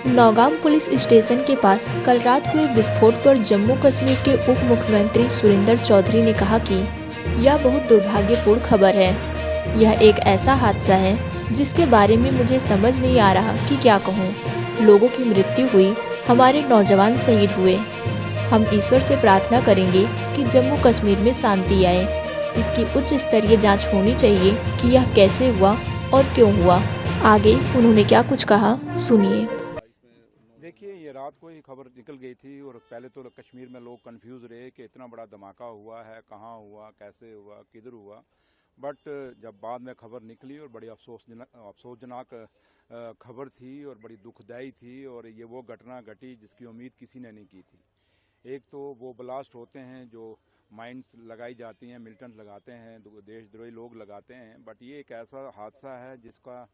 Nowgam police station के पास कल रात हुए विस्फोट पर जम्मू कश्मीर के उप मुख्यमंत्री सुरेंद्र चौधरी ने कहा कि यह बहुत दुर्भाग्यपूर्ण खबर है। यह एक ऐसा हादसा है जिसके बारे में मुझे समझ नहीं आ रहा कि क्या कहूँ। लोगों की मृत्यु हुई, हमारे नौजवान शहीद हुए। हम ईश्वर से प्रार्थना करेंगे कि जम्मू कश्मीर में शांति आए। इसकी उच्च स्तरीय जाँच होनी चाहिए कि यह कैसे हुआ और क्यों हुआ। आगे उन्होंने क्या कुछ कहा, सुनिए। देखिए, ये रात को ही खबर निकल गई थी और पहले तो कश्मीर में लोग कंफ्यूज रहे कि इतना बड़ा धमाका हुआ है, कहाँ हुआ, कैसे हुआ, किधर हुआ। बट जब बाद में खबर निकली और बड़ी अफसोसजनक खबर थी और बड़ी दुखदाई थी, और ये वो घटना घटी जिसकी उम्मीद किसी ने नहीं की थी। एक तो वो ब्लास्ट होते हैं जो माइंस लगाई जाती हैं, मिलिटेंट्स लगाते हैं, देशद्रोही लोग लगाते हैं। बट ये एक ऐसा हादसा है जिसका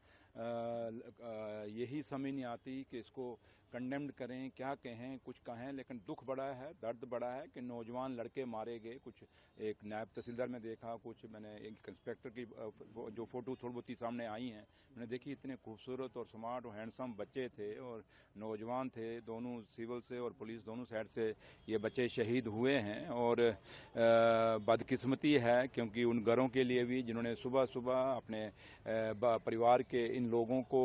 यही समझ नहीं आती कि इसको कंडेम्ड करें, क्या कहें, कुछ कहें। लेकिन दुख बड़ा है, दर्द बड़ा है कि नौजवान लड़के मारे गए। कुछ एक नायब तहसीलदार में देखा, कुछ मैंने एक इंस्पेक्टर की जो फ़ोटो थोड़ी बहुत सामने आई हैं मैंने देखी। इतने खूबसूरत और स्मार्ट और हैंडसम बच्चे थे और नौजवान थे, दोनों सिविल से और पुलिस दोनों साइड से ये बच्चे शहीद हुए हैं। और बदकिस्मती है क्योंकि उन घरों के लिए भी जिन्होंने सुबह सुबह अपने परिवार के इन लोगों को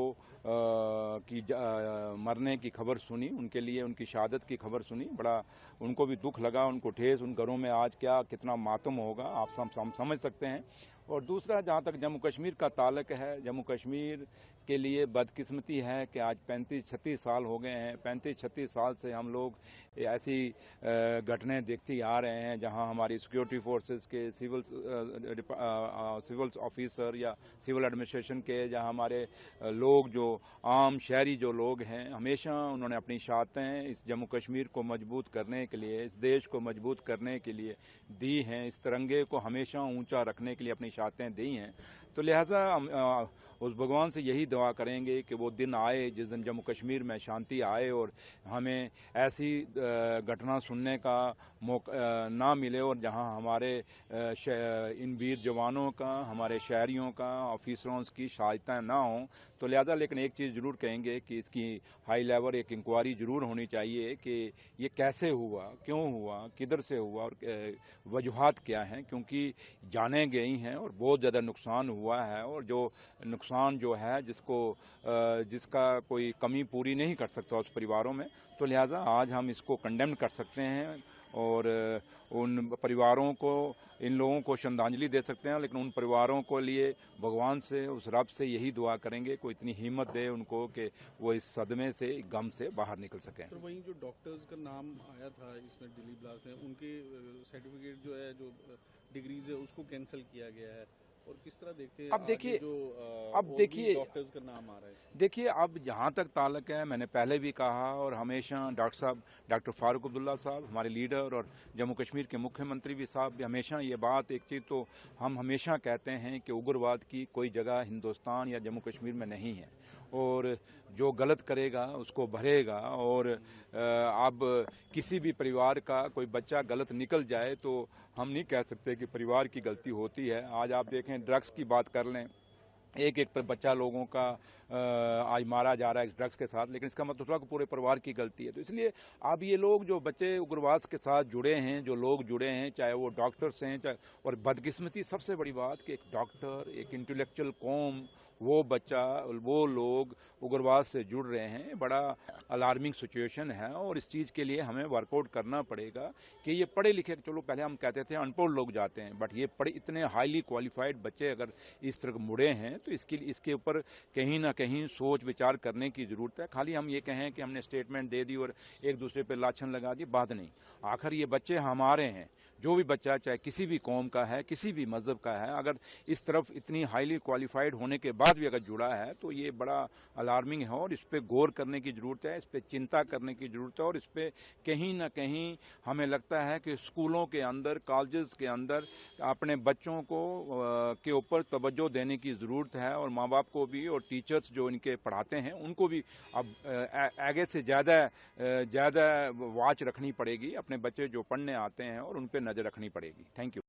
मरने की खबर सुनी, उनके लिए उनकी शहादत की खबर सुनी, बड़ा उनको भी दुख लगा, उनको ठेस। उन घरों में आज क्या कितना मातम होगा आप समझ सकते हैं। और दूसरा, जहाँ तक जम्मू कश्मीर का ताल्लुक है, जम्मू कश्मीर के लिए बदकिस्मती है कि आज 35-36 साल हो गए हैं। 35-36 साल से हम लोग ऐसी घटनाएं देखते आ रहे हैं जहां हमारी सिक्योरिटी फोर्सेस के सिविल ऑफिसर या सिविल एडमिनिस्ट्रेशन के, जहां हमारे लोग जो आम शहरी जो लोग हैं, हमेशा उन्होंने अपनी शहादतें इस जम्मू कश्मीर को मजबूत करने के लिए, इस देश को मजबूत करने के लिए दी हैं। इस तिरंगे को हमेशा ऊंचा रखने के लिए अपनी शहादतें दी हैं। तो लिहाजा हम उस भगवान से यही दुआ करेंगे कि वो दिन आए जिस दिन जम्मू कश्मीर में शांति आए और हमें ऐसी घटना सुनने का मौका ना मिले, और जहां हमारे इन वीर जवानों का, हमारे शहरियों का, ऑफिसरों की शहादतें ना हों। तो लिहाजा लेकिन एक चीज़ ज़रूर कहेंगे कि इसकी हाई लेवल एक इंक्वायरी ज़रूर होनी चाहिए कि ये कैसे हुआ, क्यों हुआ, किधर से हुआ और वजूहात क्या हैं। क्योंकि जानें गई हैं और बहुत ज़्यादा नुकसान हुआ है, और जो नुकसान जो है जिसका कोई कमी पूरी नहीं कर सकता उस परिवारों में। तो लिहाजा आज हम इसको कंडेम कर सकते हैं और उन परिवारों को, इन लोगों को श्रद्धांजलि दे सकते हैं। लेकिन उन परिवारों को लिए भगवान से, उस रब से यही दुआ करेंगे कोई इतनी हिम्मत दे उनको कि वो इस सदमे से, गम से बाहर निकल सकें। सर, वहीं जो डॉक्टर्स का नाम आया था इसमें दिल्ली ब्लास्ट में, उनके सर्टिफिकेट जो है, जो डिग्रीज है, उसको कैंसिल किया गया है। और किस तरह देखते हैं अब देखिए, डॉक्टर्स का नाम आ रहा है। देखिए, अब जहाँ तक ताल्लुक है, मैंने पहले भी कहा और हमेशा डॉक्टर फारूक अब्दुल्ला साहब हमारे लीडर और जम्मू कश्मीर के मुख्यमंत्री भी साहब भी हमेशा ये बात, एक चीज़ तो हम हमेशा कहते हैं कि उग्रवाद की कोई जगह हिंदुस्तान या जम्मू कश्मीर में नहीं है, और जो गलत करेगा उसको भरेगा। और अब किसी भी परिवार का कोई बच्चा गलत निकल जाए तो हम नहीं कह सकते कि परिवार की गलती होती है। आज आप देखें, ड्रग्स की बात कर लें, एक पर बच्चा लोगों का आज मारा जा रहा है ड्रग्स के साथ, लेकिन इसका मतलब थोड़ा पूरे परिवार की गलती है। तो इसलिए अब ये लोग जो बच्चे उग्रवाद के साथ जुड़े हैं, जो लोग जुड़े हैं, चाहे वो डॉक्टर्स हैं, चाहे, और बदकिस्मती सबसे बड़ी बात कि एक डॉक्टर, एक इंटेलेक्चुअल कौम, वो बच्चा, वो लोग उग्रवाद से जुड़ रहे हैं। बड़ा अलार्मिंग सिचुएशन है और इस चीज़ के लिए हमें वर्कआउट करना पड़ेगा कि ये पढ़े लिखे, चलो पहले हम कहते थे अनपढ़ लोग जाते हैं, बट ये इतने हाईली क्वालिफाइड बच्चे अगर इस तरह मुड़े हैं तो इसके ऊपर कहीं ना कहीं सोच विचार करने की ज़रूरत है। खाली हम ये कहें कि हमने स्टेटमेंट दे दी और एक दूसरे पर लाछन लगा दी, बात नहीं। आखिर ये बच्चे हमारे हैं, जो भी बच्चा चाहे किसी भी कौम का है, किसी भी मज़हब का है, अगर इस तरफ इतनी हाईली क्वालिफाइड होने के बाद भी अगर जुड़ा है तो ये बड़ा अलार्मिंग है और इस पर गौर करने की ज़रूरत है, इस पर चिंता करने की ज़रूरत है। और इस पर कहीं ना कहीं हमें लगता है कि स्कूलों के अंदर, कॉलेजेस के अंदर अपने बच्चों को के ऊपर तवज्जो देने की ज़रूरत है, और माँ बाप को भी, और टीचर्स जो इनके पढ़ाते हैं उनको भी अब आगे से ज़्यादा वॉच रखनी पड़ेगी अपने बच्चे जो पढ़ने आते हैं, और उन पर नज़र रखनी पड़ेगी। Thank you.